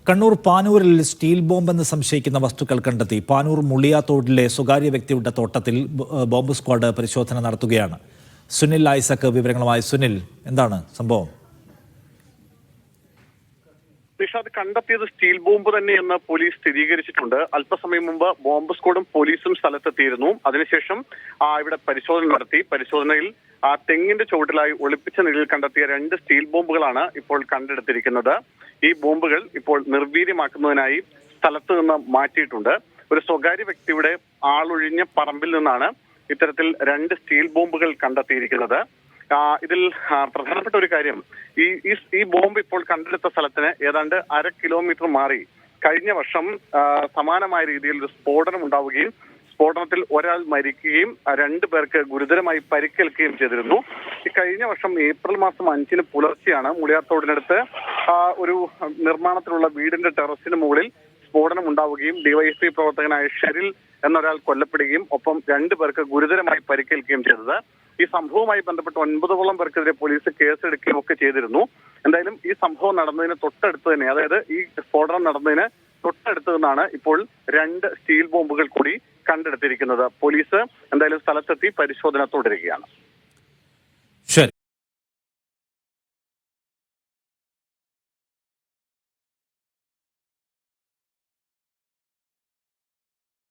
Kannur പാനൂരിൽ steel ബോംബെന്ന് സംശയിക്കുന്ന വസ്തുക്കൾ കണ്ടെത്തി. പാനൂർ മുളിയാത്തോടിലെ സ്വകാര്യ വ്യക്തിയുടെ തോട്ടത്തിൽ ബോംബ് സ്ക്വാഡ് പരിശോധന നടത്തുകയാണ്. സുനിൽ ഐസക് വിവരങ്ങളുമായി. സുനിൽ, എന്താണ് സംഭവം? നിഷാദ്, കണ്ടെത്തിയത് സ്റ്റീൽ ബോംബ് തന്നെയെന്ന് പോലീസ് സ്ഥിരീകരിച്ചിട്ടുണ്ട്. അല്പസമയം മുമ്പ് ബോംബ് സ്ക്വാഡും പോലീസും സ്ഥലത്തെത്തിയിരുന്നു. അതിനുശേഷം ഇവിടെ പരിശോധന നടത്തി. പരിശോധനയിൽ തെങ്ങിന്റെ ചുവട്ടിലായി ഒളിപ്പിച്ച നിലയിൽ കണ്ടെത്തിയ 2 സ്റ്റീൽ ബോംബുകളാണ് ഇപ്പോൾ കണ്ടെടുത്തിരിക്കുന്നത്. ഈ ബോംബുകൾ ഇപ്പോൾ നിർവീര്യമാക്കുന്നതിനായി സ്ഥലത്ത് നിന്ന് മാറ്റിയിട്ടുണ്ട്. ഒരു സ്വകാര്യ വ്യക്തിയുടെ ആളൊഴിഞ്ഞ പറമ്പിൽ നിന്നാണ് ഇത്തരത്തിൽ 2 സ്റ്റീൽ ബോംബുകൾ കണ്ടെത്തിയിരിക്കുന്നത്. ഇതിൽ പ്രധാനപ്പെട്ട ഒരു കാര്യം, ഈ ബോംബ് ഇപ്പോൾ കണ്ടെടുത്ത സ്ഥലത്തിന് ഏതാണ്ട് 1/2 കിലോമീറ്റർ മാറി കഴിഞ്ഞ വർഷം സമാനമായ രീതിയിൽ ഒരു സ്ഫോടനം ഉണ്ടാവുകയും സ്ഫോടനത്തിൽ ഒരാൾ മരിക്കുകയും 2 പേർക്ക് ഗുരുതരമായി പരിക്കേൽക്കുകയും ചെയ്തിരുന്നു. കഴിഞ്ഞ വർഷം ഏപ്രിൽ മാസം 5-ന് പുലർച്ചെയാണ് മുളിയാത്തോടിനടുത്ത് ഒരു നിർമ്മാണത്തിലുള്ള വീടിന്റെ ടെറസിന് മുകളിൽ സ്ഫോടനം ഉണ്ടാവുകയും ഡിവൈഎസ്പി പ്രവർത്തകനായ ഷെറിൽ എന്നൊരാൾ കൊല്ലപ്പെടുകയും ഒപ്പം 2 പേർക്ക് ഗുരുതരമായി പരിക്കേൽക്കുകയും ചെയ്തത്. ഈ സംഭവവുമായി ബന്ധപ്പെട്ട് 9ഓളം പേർക്കെതിരെ പോലീസ് കേസെടുക്കുകയും ഒക്കെ ചെയ്തിരുന്നു. എന്തായാലും ഈ സംഭവം നടന്നതിന് തൊട്ടടുത്ത് തന്നെ, അതായത് ഈ സ്ഫോടനം നടന്നതിന് തൊട്ടടുത്ത് നിന്നാണ് ഇപ്പോൾ 2 സ്റ്റീൽ ബോംബുകൾ കൂടി കണ്ടെടുത്തിരിക്കുന്നത്. പോലീസ് എന്തായാലും സ്ഥലത്തെത്തി പരിശോധന തുടരുകയാണ്.